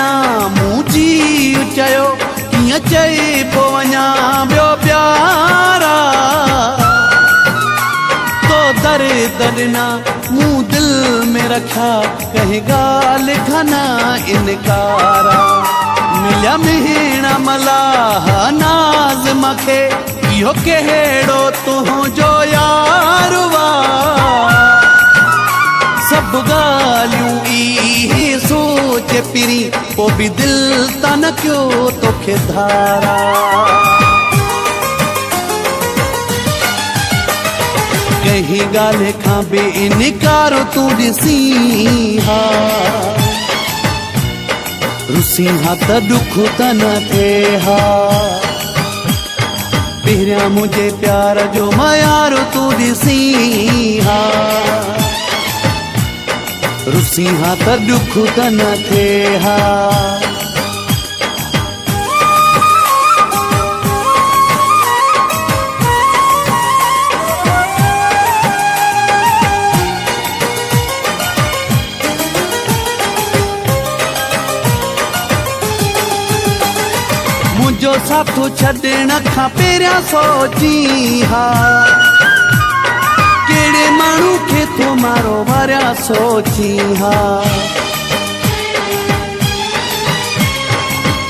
वञा मूं जी चयो कीअं चई पोइ वञा ॿियो प्यारा तो दर्द ॾिना मूं दिल में रखा कंहिं ॻाल्हि खां न इनकारा मिलिया मिहिणा मलाह नाज़ मूंखे इहो कहिड़ो तुंहिंजो यार वा सब ॻाल्हियूं इहे सोच पिरी पोइ बि दिल त न कयो तोखे धारा कंहिं ॻाल्हि खां बि इनकार तूं ॾिसी हा रुसी हा त दुख त न थिए हा पहिरियां मुंहिंजे प्यार जो मयार तूं ॾिसी हा रुसी हा त दुख त न थिए हा मुंहिंजो साथो छॾण खां पहिरियां सोची हा कहिड़े माण्हू खे थो मारो वारिया सोची हा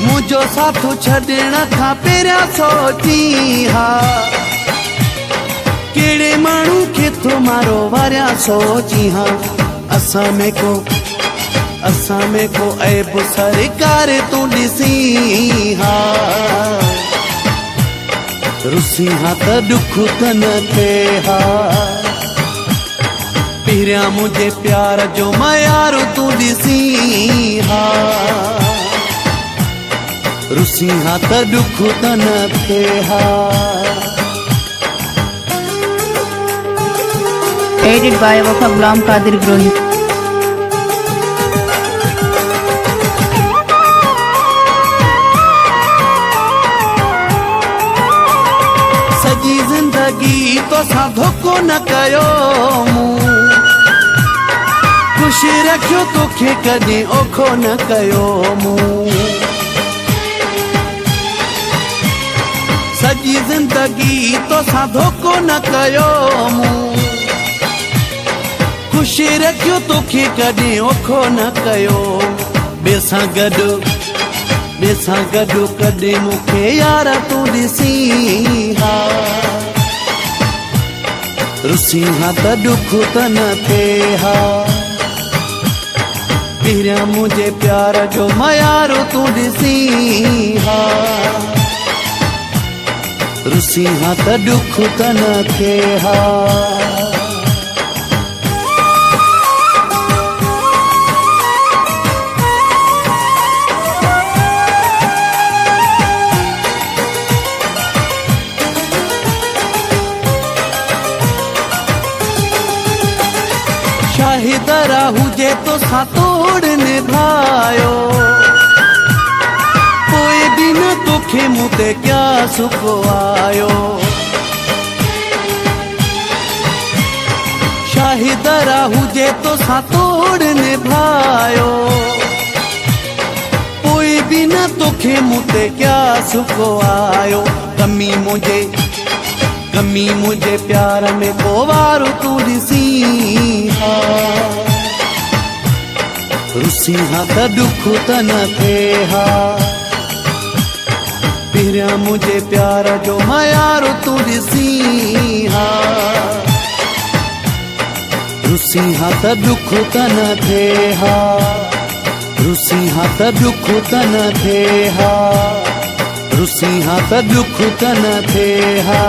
मुंहिंजो साथो छॾण खां पहिरियां सोची हा कहिड़े माण्हू खे थो मारो वारिया सोची हा असां में को ऐब सरकार तूं ॾिसी हा रुसी हा त दुख त न थिए हा पहिरियां मुंहिंजे प्यार जो मयार तूं ॾिसी हा रुसी हा त दुख त न थिए हा Edited by Wafa Ghulam Qadir Grohi. सॼी ज़िंदगी तोसां धोखो न कयो मूं ख़ुशि रखियो तोखे कॾहिं ओखो न कयो मूं सॼी ज़िंदगी तोसां धोखो न कयो मूं ख़ुशि रखियो तोखे कॾहिं ओखो न कयो ॿिए सां गॾु कॾहिं मूंखे यार तूं ॾिसी हा रुसी हा त दुख त न थिए हा पहिरियां मुंहिंजे प्यार जो मयार तूं ॾिसी हा रुसी हा त दुख त न थिए हा शाहिद हुजे तो सा तोड़ निभायो पोइ बि न तोखे मूं ते क्या सुख आयो शाहिद हुजे तो सा तोड़ निभायो पोइ बि न तोखे मूं ते क्या सुख आयो कमी मुंहिंजे प्यार में को वारो तूं ॾिसी हा रुसी हा त दुख त न थिए हा पहिरियां मुंहिंजे प्यार जो मयार तूं ॾिसी हा रुसी हा त दुख त न थिए हा रुसी हा त दुख त न थिए हा रुसी हा त दुख त न थिए हा